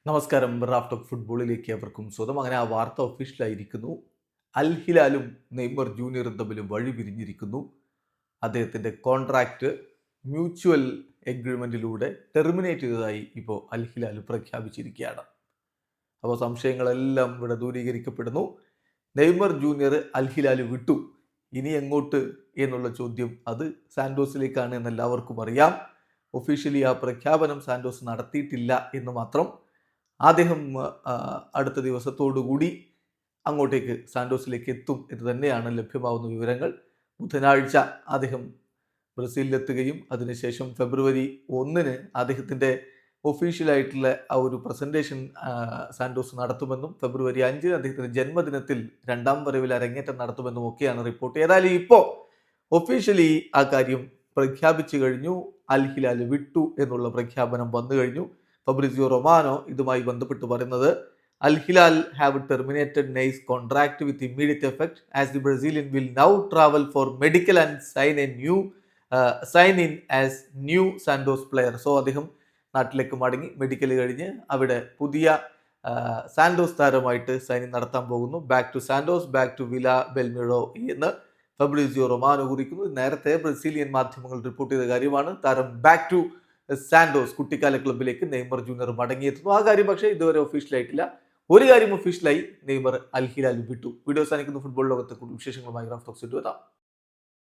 നമസ്കാരം. Raf talk ഫുട്ബോളിലേക്ക് അവർക്കും സ്വന്തം. അങ്ങനെ ആ വാർത്ത ഒഫീഷ്യലായിരിക്കുന്നു. അൽ ഹിലാലും നെയ്മർ ജൂനിയറും തമ്മിലും വഴി പിരിഞ്ഞിരിക്കുന്നു. അദ്ദേഹത്തിൻ്റെ കോൺട്രാക്റ്റ് മ്യൂച്വൽ എഗ്രിമെൻറ്റിലൂടെ ടെർമിനേറ്റ് ചെയ്തതായി ഇപ്പോൾ അൽ ഹിലാൽ പ്രഖ്യാപിച്ചിരിക്കുകയാണ്. അപ്പോൾ സംശയങ്ങളെല്ലാം ഇവിടെ ദൂരീകരിക്കപ്പെടുന്നു. നെയ്മർ ജൂനിയർ അൽ ഹിലാൽ വിട്ടു, ഇനി എങ്ങോട്ട് എന്നുള്ള ചോദ്യം അത് സാൻഡോസിലേക്കാണ് എന്ന് എല്ലാവർക്കും അറിയാം. ഒഫീഷ്യലി ആ പ്രഖ്യാപനം സാൻഡോസ് നടത്തിയിട്ടില്ല എന്ന് മാത്രം. അദ്ദേഹം അടുത്ത ദിവസത്തോടുകൂടി അങ്ങോട്ടേക്ക് സാൻഡോസിലേക്ക് എത്തും എന്ന് തന്നെയാണ് ലഭ്യമാവുന്ന വിവരങ്ങൾ. ബുധനാഴ്ച അദ്ദേഹം ബ്രസീലിലെത്തുകയും അതിനുശേഷം ഫെബ്രുവരി 1 അദ്ദേഹത്തിൻ്റെ ഒഫീഷ്യലായിട്ടുള്ള ആ ഒരു പ്രസൻറ്റേഷൻ സാൻഡോസ് നടത്തുമെന്നും ഫെബ്രുവരി 5 അദ്ദേഹത്തിൻ്റെ ജന്മദിനത്തിൽ രണ്ടാം വരവിൽ അരങ്ങേറ്റം നടത്തുമെന്നും ഒക്കെയാണ് റിപ്പോർട്ട്. ഏതായാലും ഇപ്പോൾ ഒഫീഷ്യലി ആ കാര്യം പ്രഖ്യാപിച്ചു കഴിഞ്ഞു. അൽ ഹിലാൽ വിട്ടു എന്നുള്ള പ്രഖ്യാപനം വന്നു കഴിഞ്ഞു. ഫബ്രിസിയോ റൊമാനോ ഇതുമായി ബന്ധപ്പെട്ട് പറയുന്നത്, Al Hilal have terminated Ney's contract with immediate effect as the Brazilian will now travel for medical and sign in as new Santos player. So അദ്ദേഹം നാട്ടിലേക്ക് മടങ്ങി മെഡിക്കൽ കഴിഞ്ഞ് അവിടെ പുതിയ സാൻഡോസ് താരമായിട്ട് സൈൻ ഇൻ നടത്താൻ പോകുന്നു. Back to Santos, back to Vila Belmiro എന്ന് Fabrizio Romano കുറിക്കുന്നു. നേരത്തെ ബ്രസീലിയൻ മാധ്യമങ്ങൾ റിപ്പോർട്ട് ചെയ്ത കാര്യമാണ്. താരം ബാക്ക് ടു സാൻഡോസ് കുട്ടിക്കാല ക്ലബിലേക്ക് നെയ്മർ ജൂനിയർ മടങ്ങിയെത്തുന്നു. ആ കാര്യം പക്ഷേ ഇതുവരെ ഒഫീഷ്യലായിട്ടില്ല. ഒരു കാര്യം ഒഫീഷ്യലായി, നെയ്മർ അൽ ഹിലാൽ വിട്ടു. വീഡിയോ സാധിക്കുന്ന ഫുട്ബോൾ ലോകത്തെ കൂടുതൽ വിശേഷങ്ങളുമായി റാഫ് ടോക്സ് എത്താം.